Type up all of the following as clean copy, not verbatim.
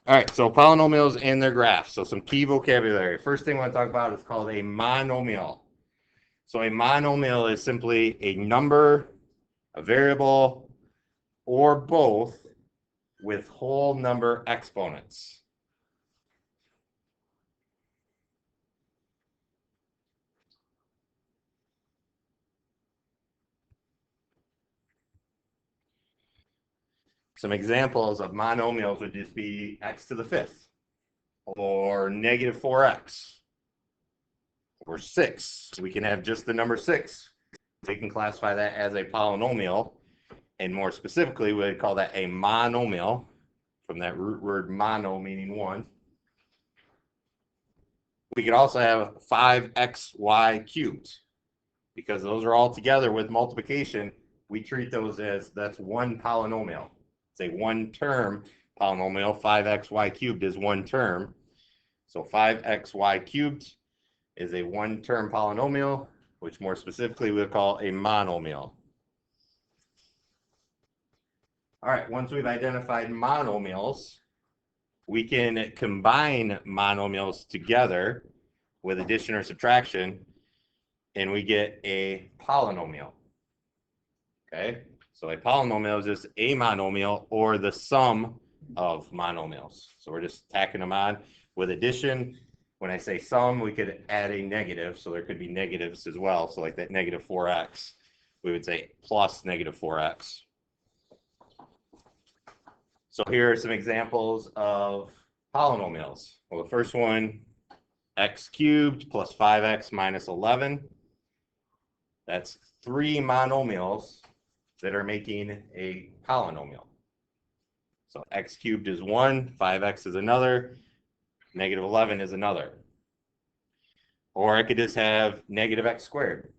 All right, so polynomials and their graphs. So some key vocabulary. First thing I want to talk about is called a monomial. So a monomial is simply a number, a variable, or both with whole number exponents. Some examples of monomials would just be x to the fifth, or negative 4x, or 6. We can have just the number 6. We can classify that as a polynomial, and more specifically, we would call that a monomial, from that root word mono, meaning one. We could also have 5xy cubed, because those are all together with multiplication. We treat those as, that's one polynomial. It's a one-term polynomial. 5xy cubed is one term. So 5xy cubed is a one-term polynomial, which more specifically we'll call a monomial. All right, once we've identified monomials, we can combine monomials together with addition or subtraction, and we get a polynomial. Okay, so a polynomial is just a monomial or the sum of monomials. So we're just tacking them on. With addition, when I say sum, we could add a negative, so there could be negatives as well. So like that negative 4x, we would say plus negative 4x. So here are some examples of polynomials. Well, the first one, x cubed plus 5x minus 11. That's 3 monomials that are making a polynomial. So x cubed is 1, 5x is another, negative 11 is another. Or I could just have negative x squared.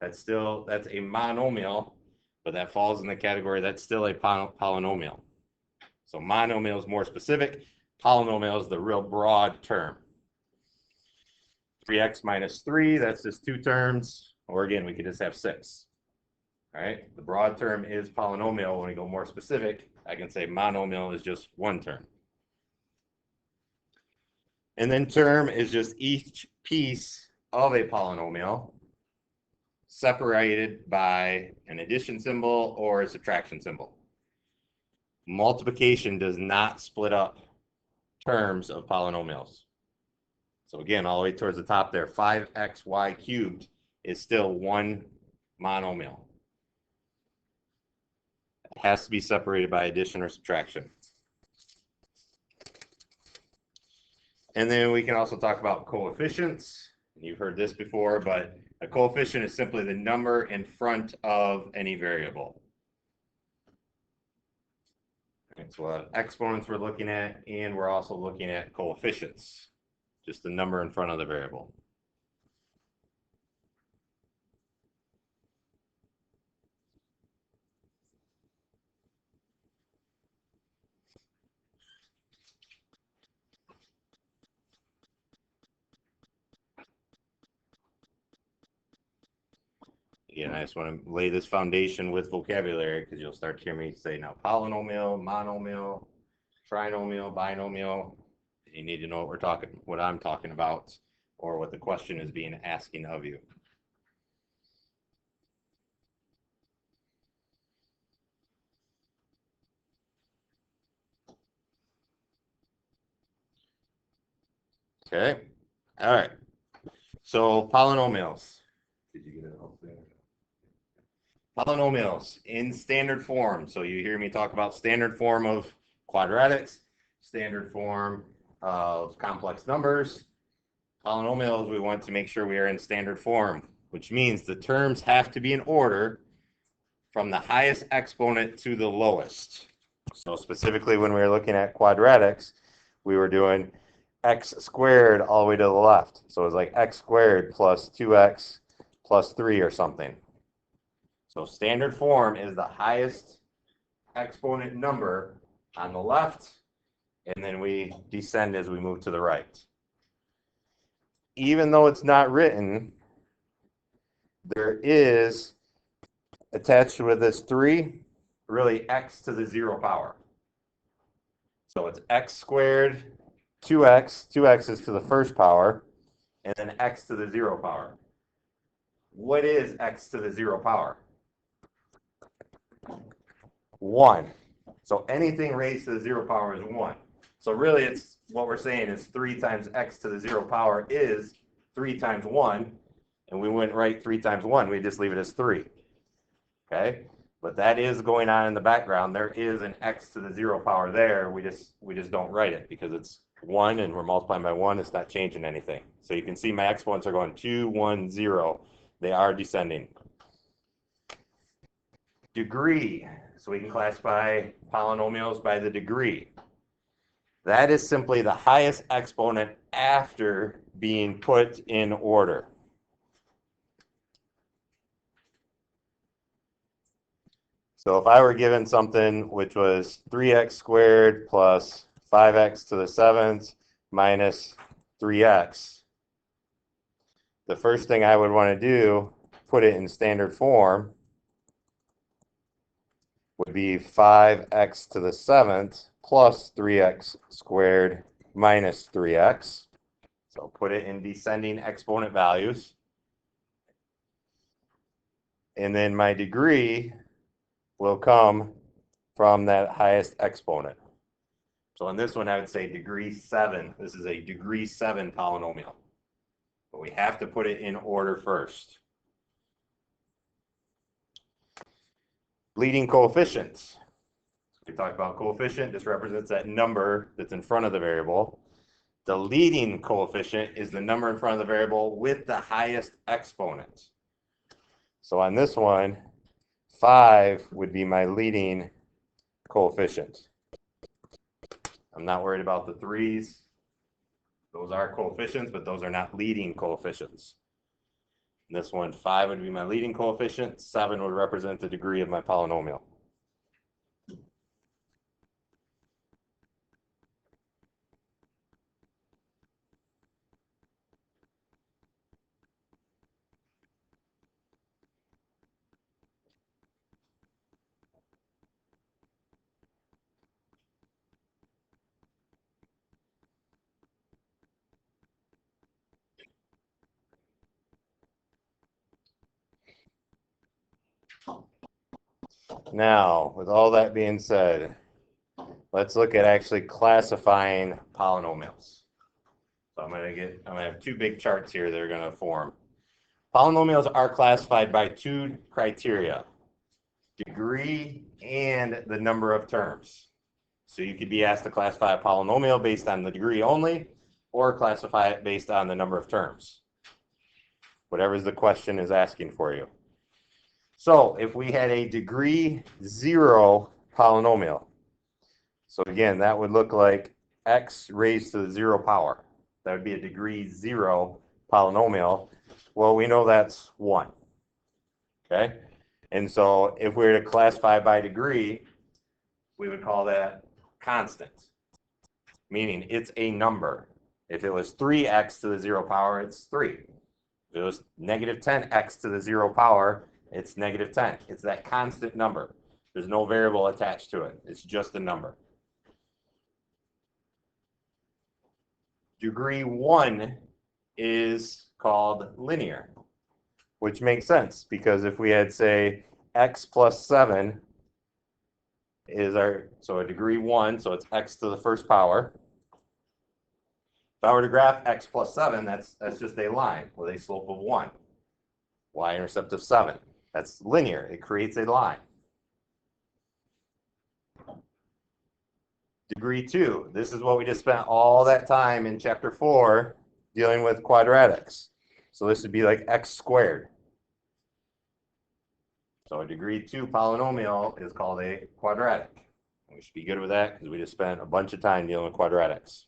That's a monomial, but that falls in the category, that's still a polynomial. So monomial is more specific. Polynomial is the real broad term. 3x minus 3, that's just 2 terms. Or again, we could just have 6. All right, the broad term is polynomial. When we go more specific, I can say monomial is just one term. And then term is just each piece of a polynomial separated by an addition symbol or a subtraction symbol. Multiplication does not split up terms of polynomials. So again, all the way towards the top there, 5xy cubed is still one monomial. It has to be separated by addition or subtraction. And then we can also talk about coefficients. You've heard this before, but a coefficient is simply the number in front of any variable. Right, so we'll have exponents we're looking at, and we're also looking at coefficients, just the number in front of the variable. Again, I just want to lay this foundation with vocabulary, because you'll start to hear me say now polynomial, monomial, trinomial, binomial. You need to know what I'm talking about, or what the question is being asking of you. Okay. All right. So polynomials. Did you get it all there? Polynomials in standard form. So you hear me talk about standard form of quadratics, standard form of complex numbers. Polynomials, we want to make sure we are in standard form, which means the terms have to be in order from the highest exponent to the lowest. So specifically when we were looking at quadratics, we were doing x squared all the way to the left. So it was like x squared plus 2x plus 3 or something. So standard form is the highest exponent number on the left, and then we descend as we move to the right. Even though it's not written, there is attached with this 3, really x to the 0 power. So it's x squared, 2x, 2x is to the first power, and then x to the 0 power. What is x to the 0 power? 1. So anything raised to the 0 power is 1. So really, it's what we're saying is 3 times x to the 0 power is 3 times 1, and we wouldn't write 3 times 1, we just leave it as 3. Okay? But that is going on in the background. There is an x to the 0 power there. We just don't write it because it's 1 and we're multiplying by 1. It's not changing anything. So you can see my exponents are going 2, 1, 0. They are descending. Degree. So we can classify polynomials by the degree. That is simply the highest exponent after being put in order. So if I were given something which was 3x squared plus 5x to the 7th minus 3x, the first thing I would want to do, put it in standard form, would be 5x to the 7th plus 3x squared minus 3x. So put it in descending exponent values. And then my degree will come from that highest exponent. So on this one, I would say degree 7. This is a degree 7 polynomial. But we have to put it in order first. Leading coefficients. We talked about coefficient. This represents that number that's in front of the variable. The leading coefficient is the number in front of the variable with the highest exponent. So on this one, 5 would be my leading coefficient. I'm not worried about the 3s. Those are coefficients, but those are not leading coefficients. In this one, 5 would be my leading coefficient. 7 would represent the degree of my polynomial. Now, with all that being said, let's look at actually classifying polynomials. So I'm gonna have two big charts here that are gonna form. Polynomials are classified by two criteria: degree and the number of terms. So you could be asked to classify a polynomial based on the degree only, or classify it based on the number of terms. Whatever the question is asking for you. So if we had a degree 0 polynomial, so again, that would look like x raised to the 0 power. That would be a degree 0 polynomial. Well, we know that's 1. Okay? And so if we were to classify by degree, we would call that constant, meaning it's a number. If it was 3x to the 0 power, it's 3. If it was negative 10x to the 0 power, it's negative 10. It's that constant number. There's no variable attached to it. It's just a number. Degree 1 is called linear, which makes sense because if we had, say, x plus 7 is so a degree 1, so it's x to the first power. If I were to graph x plus 7, that's just a line with a slope of 1. Y-intercept of 7. That's linear. It creates a line. Degree 2. This is what we just spent all that time in chapter 4 dealing with quadratics. So this would be like x squared. So a degree 2 polynomial is called a quadratic. We should be good with that because we just spent a bunch of time dealing with quadratics.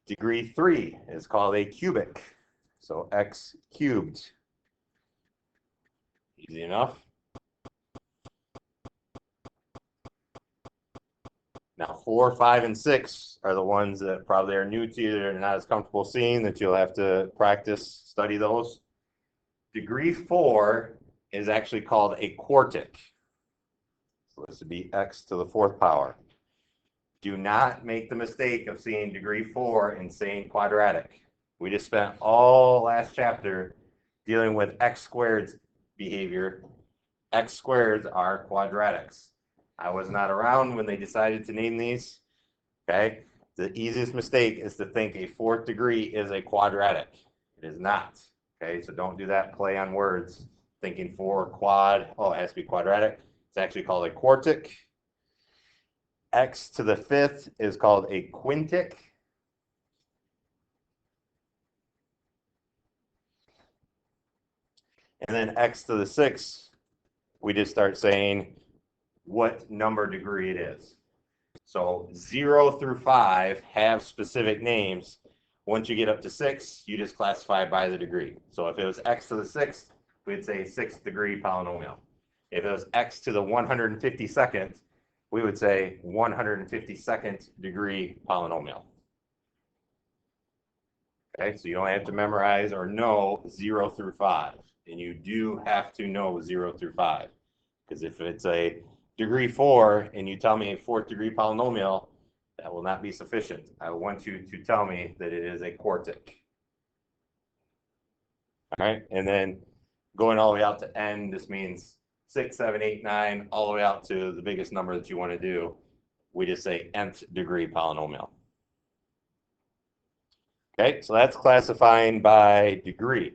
Degree 3 is called a cubic. So x cubed. Easy enough. Now 4, 5, and 6 are the ones that probably are new to you, that are not as comfortable seeing, that you'll have to practice, study those. Degree 4 is actually called a quartic. So this would be x to the 4th power. Do not make the mistake of seeing degree 4 and saying quadratic. We just spent all last chapter dealing with x squared behavior. X squareds are quadratics. I was not around when they decided to name these. Okay, the easiest mistake is to think a fourth degree is a quadratic. It is not. Okay, so don't do that play on words, thinking 4 quad, oh, it has to be quadratic. It's actually called a quartic. X to the 5th is called a quintic. And then x to the 6th, we just start saying what number degree it is. So 0 through 5 have specific names. Once you get up to 6, you just classify by the degree. So if it was x to the 6th, we'd say 6th degree polynomial. If it was x to the 152nd, we would say 152nd degree polynomial. Okay, so you don't have to memorize or know 0 through 5. And you do have to know 0 through 5. Because if it's a degree 4 and you tell me a 4th degree polynomial, that will not be sufficient. I want you to tell me that it is a quartic. All right, and then going all the way out to n, this means 6, 7, 8, 9, all the way out to the biggest number that you want to do. We just say nth degree polynomial. Okay, so that's classifying by degree.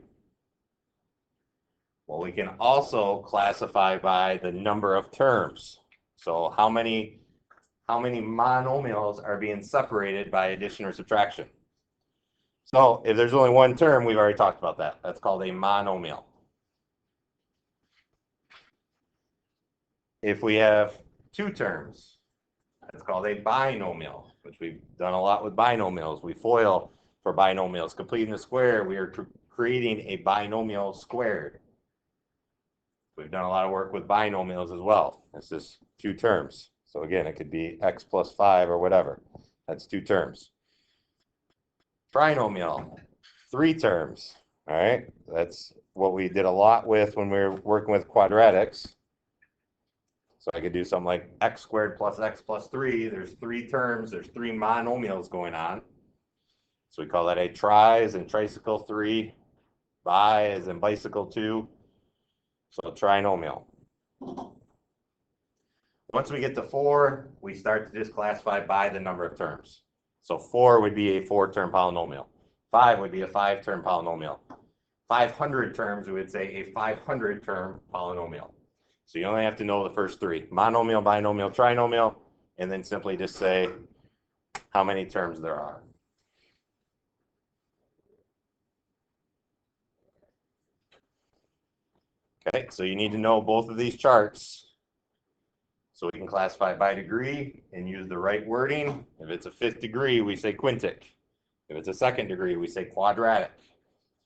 Well, we can also classify by the number of terms. So how many monomials are being separated by addition or subtraction? So if there's only one term, we've already talked about that. That's called a monomial. If we have 2 terms, that's called a binomial, which we've done a lot with binomials. We FOIL for binomials. Completing the square, we are creating a binomial squared. We've done a lot of work with binomials as well. It's just 2 terms. So again, it could be x plus 5 or whatever. That's 2 terms. Trinomial, 3 terms. All right, that's what we did a lot with when we were working with quadratics. So I could do something like x squared plus x plus 3. There's 3 terms. There's 3 monomials going on. So we call that a tri, as in tricycle 3, bi as in bicycle 2. So trinomial. Once we get to 4, we start to just classify by the number of terms. So 4 would be a 4-term polynomial. 5 would be a 5-term polynomial. 500 terms, we would say a 500-term polynomial. So you only have to know the first 3. Monomial, binomial, trinomial, and then simply just say how many terms there are. Okay, so you need to know both of these charts so we can classify by degree and use the right wording. If it's a 5th degree, we say quintic. If it's a 2nd degree, we say quadratic.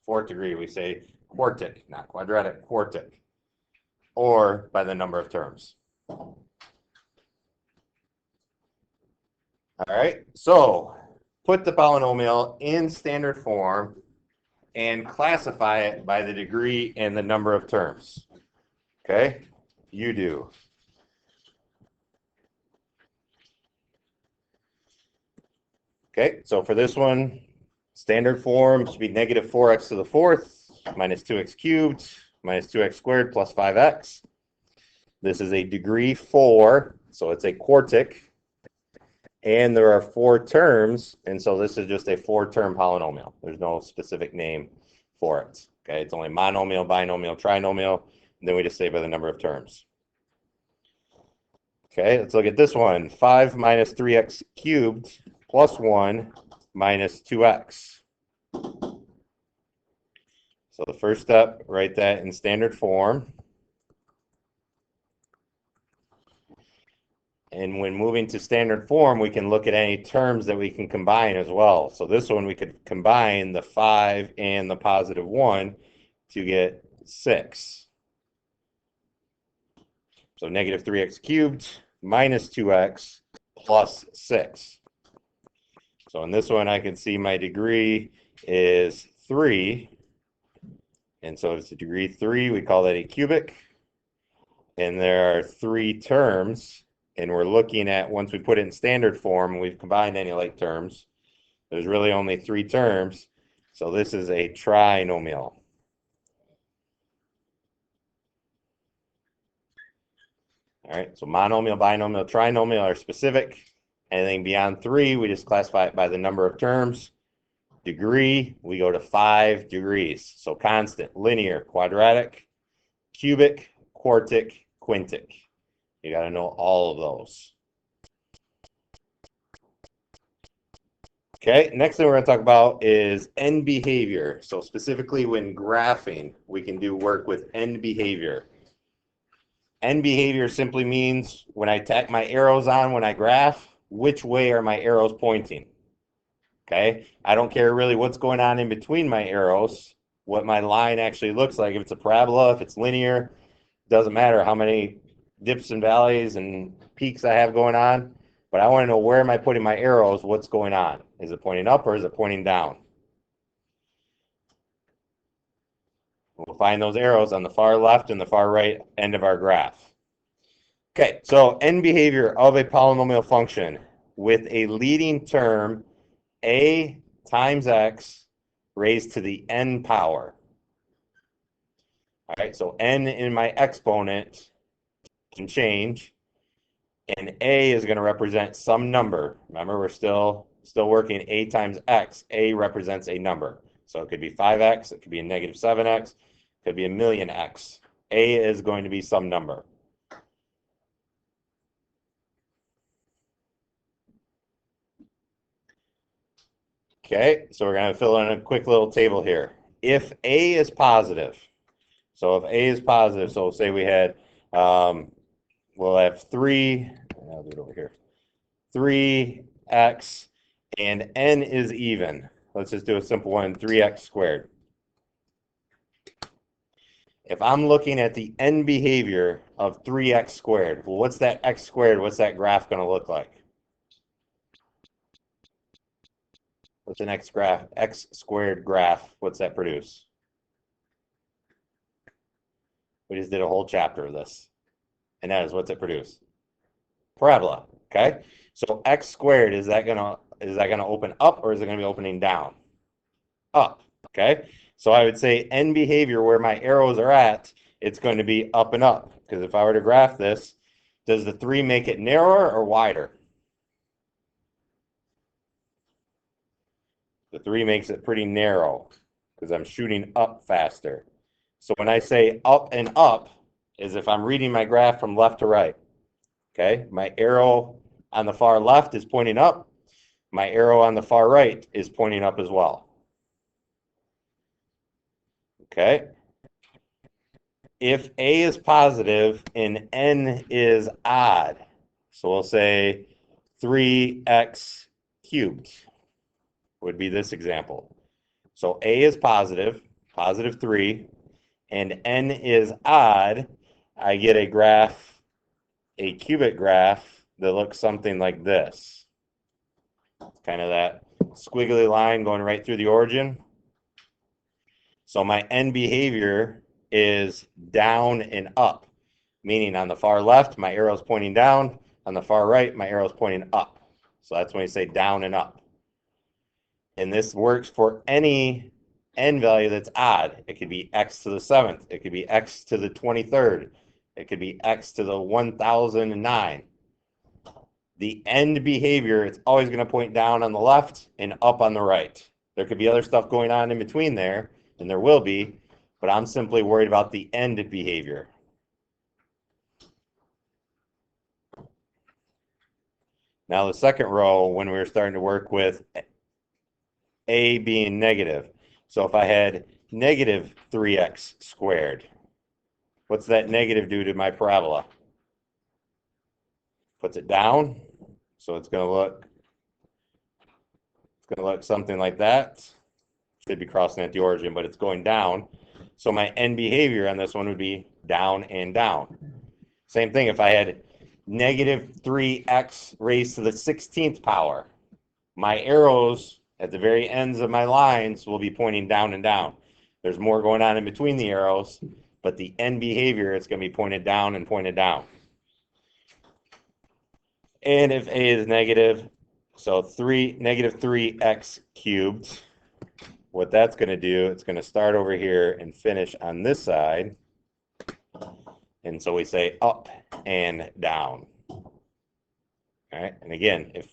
4th degree, we say quartic, not quadratic, quartic. Or by the number of terms. All right, so put the polynomial in standard form and classify it by the degree and the number of terms. Okay, you do. Okay, so for this one, standard form should be negative 4x to the 4th minus 2x cubed minus 2x squared plus 5x. This is a degree 4, so it's a quartic. And there are 4 terms, and so this is just a 4-term polynomial. There's no specific name for it. Okay, it's only monomial, binomial, trinomial, and then we just say by the number of terms. Okay, let's look at this one. 5 minus 3x cubed plus 1 minus 2x. So the first step, write that in standard form. And when moving to standard form, we can look at any terms that we can combine as well. So this one, we could combine the 5 and the positive 1 to get 6. So negative 3x cubed minus 2x plus 6. So in this one, I can see my degree is 3. And so it's a degree 3. We call that a cubic. And there are 3 terms and we're looking at, once we put it in standard form, we've combined any like terms, there's really only 3 terms. So this is a trinomial. All right, so monomial, binomial, trinomial are specific. Anything beyond 3, we just classify it by the number of terms. Degree, we go to 5 degrees. So constant, linear, quadratic, cubic, quartic, quintic. You got to know all of those. Okay, next thing we're going to talk about is end behavior. So specifically when graphing, we can do work with end behavior. End behavior simply means when I tack my arrows on when I graph, which way are my arrows pointing? Okay, I don't care really what's going on in between my arrows, what my line actually looks like. If it's a parabola, if it's linear, doesn't matter how many dips and valleys and peaks I have going on, but I want to know where am I putting my arrows, what's going on. Is it pointing up or is it pointing down? We'll find those arrows on the far left and the far right end of our graph. Okay, so end behavior of a polynomial function with a leading term a times x raised to the n power. All right, so n in my exponent can change, and a is going to represent some number. Remember, we're still working a times x. A represents a number. So it could be 5x, it could be a negative 7x, it could be a million x. A is going to be some number. Okay, so we're going to fill in a quick little table here. If a is positive, so if a is positive, so say we had, we'll have 3, I'll do it over here, 3x, and n is even. Let's just do a simple one, 3x squared. If I'm looking at the end behavior of 3x squared, well, what's that x squared, what's that graph going to look like? What's the next graph? X squared graph, what's that produce? We just did a whole chapter of this. And that is, what's it produce? Parabola, okay? So x squared, is that gonna open up or is it gonna be opening down? Up, okay? So I would say end behavior where my arrows are at, it's going to be up and up. Because if I were to graph this, does the 3 make it narrower or wider? The 3 makes it pretty narrow because I'm shooting up faster. So when I say up and up, is if I'm reading my graph from left to right. Okay, my arrow on the far left is pointing up. My arrow on the far right is pointing up as well. Okay. If a is positive and n is odd, so we'll say 3x cubed would be this example. So a is positive, positive 3, and n is odd, I get a graph, a cubic graph that looks something like this. Kind of that squiggly line going right through the origin. So my end behavior is down and up, meaning on the far left, my arrow is pointing down. On the far right, my arrow is pointing up. So that's when you say down and up. And this works for any n value that's odd. It could be x to the 7th. It could be x to the 23rd. It could be x to the 1009. The end behavior, it's always going to point down on the left and up on the right. There could be other stuff going on in between there, and there will be, but I'm simply worried about the end behavior. Now the second row, when we were starting to work with a being negative. So if I had negative 3x squared, what's that negative do to my parabola? Puts it down. So it's going to look something like that. Should be crossing at the origin, but it's going down. So my end behavior on this one would be down and down. Same thing if I had negative 3x raised to the 16th power. My arrows at the very ends of my lines will be pointing down and down. There's more going on in between the arrows, but the end behavior is going to be pointed down and pointed down. And if a is negative, so negative 3x cubed, what that's going to do, it's going to start over here and finish on this side. And so we say up and down. All right. And again, if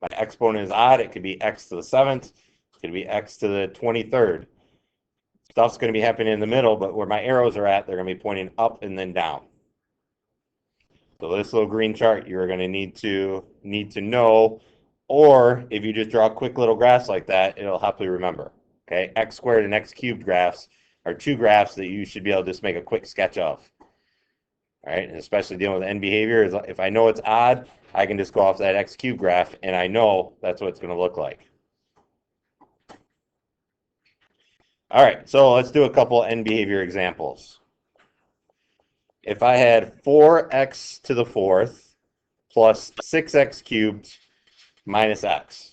my exponent is odd, it could be x to the 7th. It could be x to the 23rd. Stuff's going to be happening in the middle, but where my arrows are at, they're going to be pointing up and then down. So this little green chart, you're going to need to know, or if you just draw quick little graphs like that, it'll help you remember. Okay, x squared and x cubed graphs are two graphs that you should be able to just make a quick sketch of. All right, and especially dealing with end behavior, if I know it's odd, I can just go off that x cubed graph, and I know that's what it's going to look like. All right, so let's do a couple end behavior examples. If I had 4x to the 4th plus 6x cubed minus x,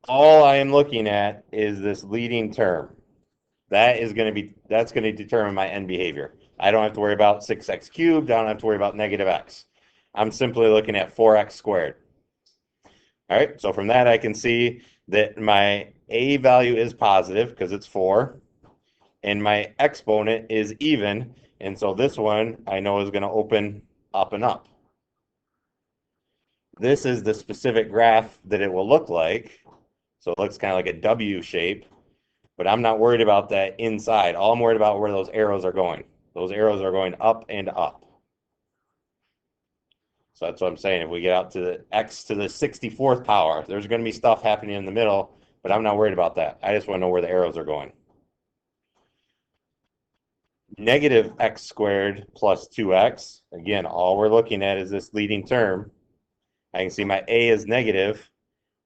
all I am looking at is this leading term. That's going to determine my end behavior. I don't have to worry about 6x cubed. I don't have to worry about negative x. I'm simply looking at 4x squared. All right, so from that I can see that my a value is positive because it's 4, and my exponent is even, and so this one I know is going to open up and up. This is the specific graph that it will look like, so it looks kind of like a W shape, but I'm not worried about that inside. All I'm worried about where those arrows are going. Those arrows are going up and up. So that's what I'm saying. If we get out to the x to the 64th power, there's going to be stuff happening in the middle, but I'm not worried about that. I just want to know where the arrows are going. Negative x squared plus 2x. Again, all we're looking at is this leading term. I can see my a is negative,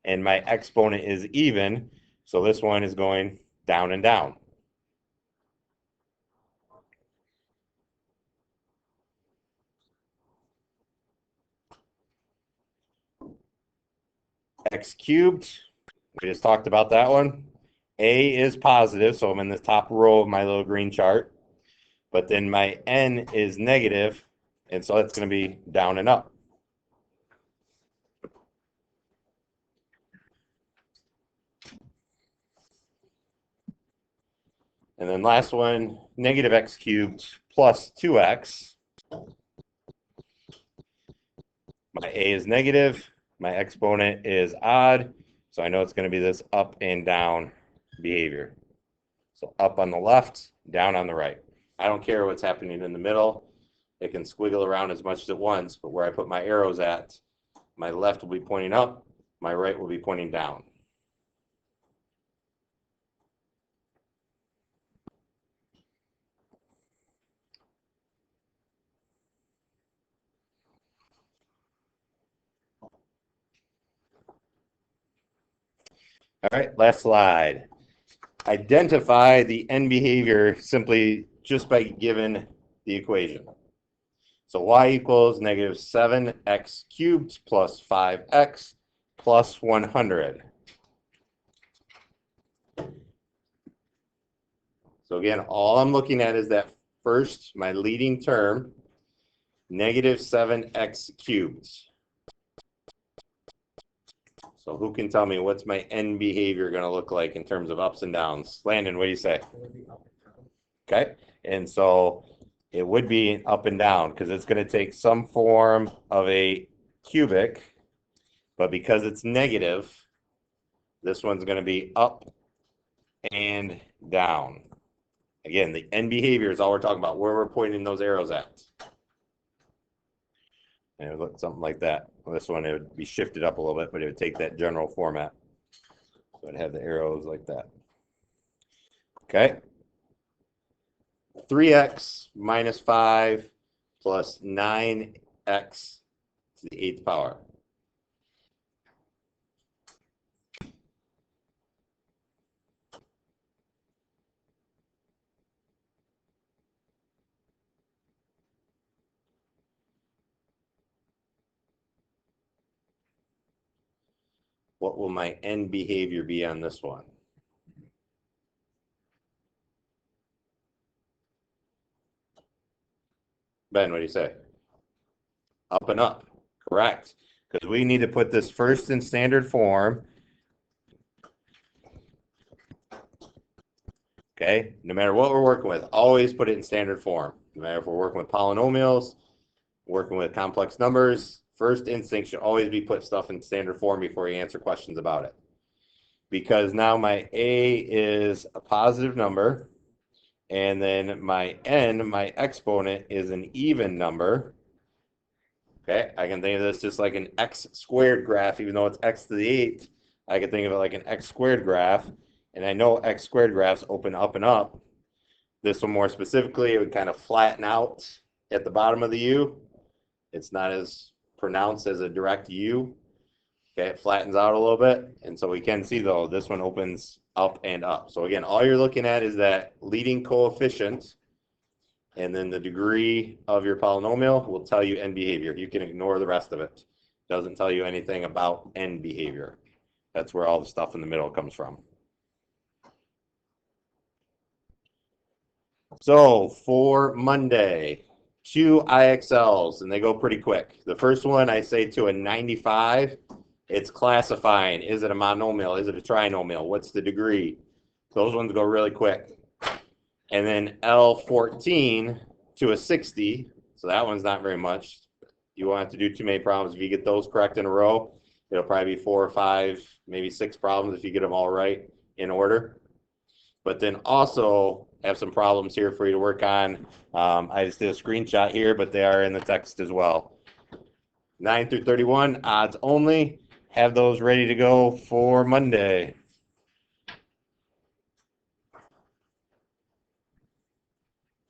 and my exponent is even. So this one is going down and down. X cubed, we just talked about that one. A is positive, so I'm in the top row of my little green chart. But then my n is negative, and so it's going to be down and up. And then last one, negative x cubed plus 2x. My a is negative, my exponent is odd, so I know it's going to be this up and down behavior. So up on the left, down on the right. I don't care what's happening in the middle. It can squiggle around as much as it wants, but where I put my arrows at, my left will be pointing up, my right will be pointing down. All right, last slide. Identify the end behavior simply just by given the equation. So y equals negative 7x cubed plus 5x plus 100. So again, all I'm looking at is that first, my leading term, negative 7x cubed. So who can tell me what's my end behavior going to look like in terms of ups and downs? Landon, what do you say? Okay, and so it would be up and down because it's going to take some form of a cubic, but because it's negative, this one's going to be up and down. Again, the end behavior is all we're talking about, where we're pointing those arrows at. And it would look something like that. This one, it would be shifted up a little bit, but it would take that general format. So it'd have the arrows like that. Okay. 3x minus 5 plus 9x to the 8th power. What will my end behavior be on this one? Ben, what do you say? Up and up. Correct. Because we need to put this first in standard form. Okay, no matter what we're working with, always put it in standard form. No matter if we're working with polynomials, working with complex numbers, first instinct should always be put stuff in standard form before you answer questions about it. Because now my a is a positive number, and then my n, my exponent, is an even number. Okay, I can think of this just like an x squared graph, even though it's x to the 8th. I can think of it like an x squared graph, and I know x squared graphs open up and up. This one more specifically, it would kind of flatten out at the bottom of the U. It's not as pronounced as a direct U. Okay, it flattens out a little bit. And so we can see, though, this one opens up and up. So again, all you're looking at is that leading coefficient, and then the degree of your polynomial will tell you end behavior. You can ignore the rest of it. It doesn't tell you anything about end behavior. That's where all the stuff in the middle comes from. So for Monday, 2 IXLs, and they go pretty quick. The first one, I say to a 95, it's classifying. Is it a monomial? Is it a trinomial? What's the degree? Those ones go really quick. And then L14 to a 60, so that one's not very much. You won't have to do too many problems. If you get those correct in a row, it'll probably be 4 or 5, maybe 6 problems if you get them all right in order. But then also have some problems here for you to work on. I just did a screenshot here, but they are in the text as well. 9 through 31, odds only. Have those ready to go for Monday.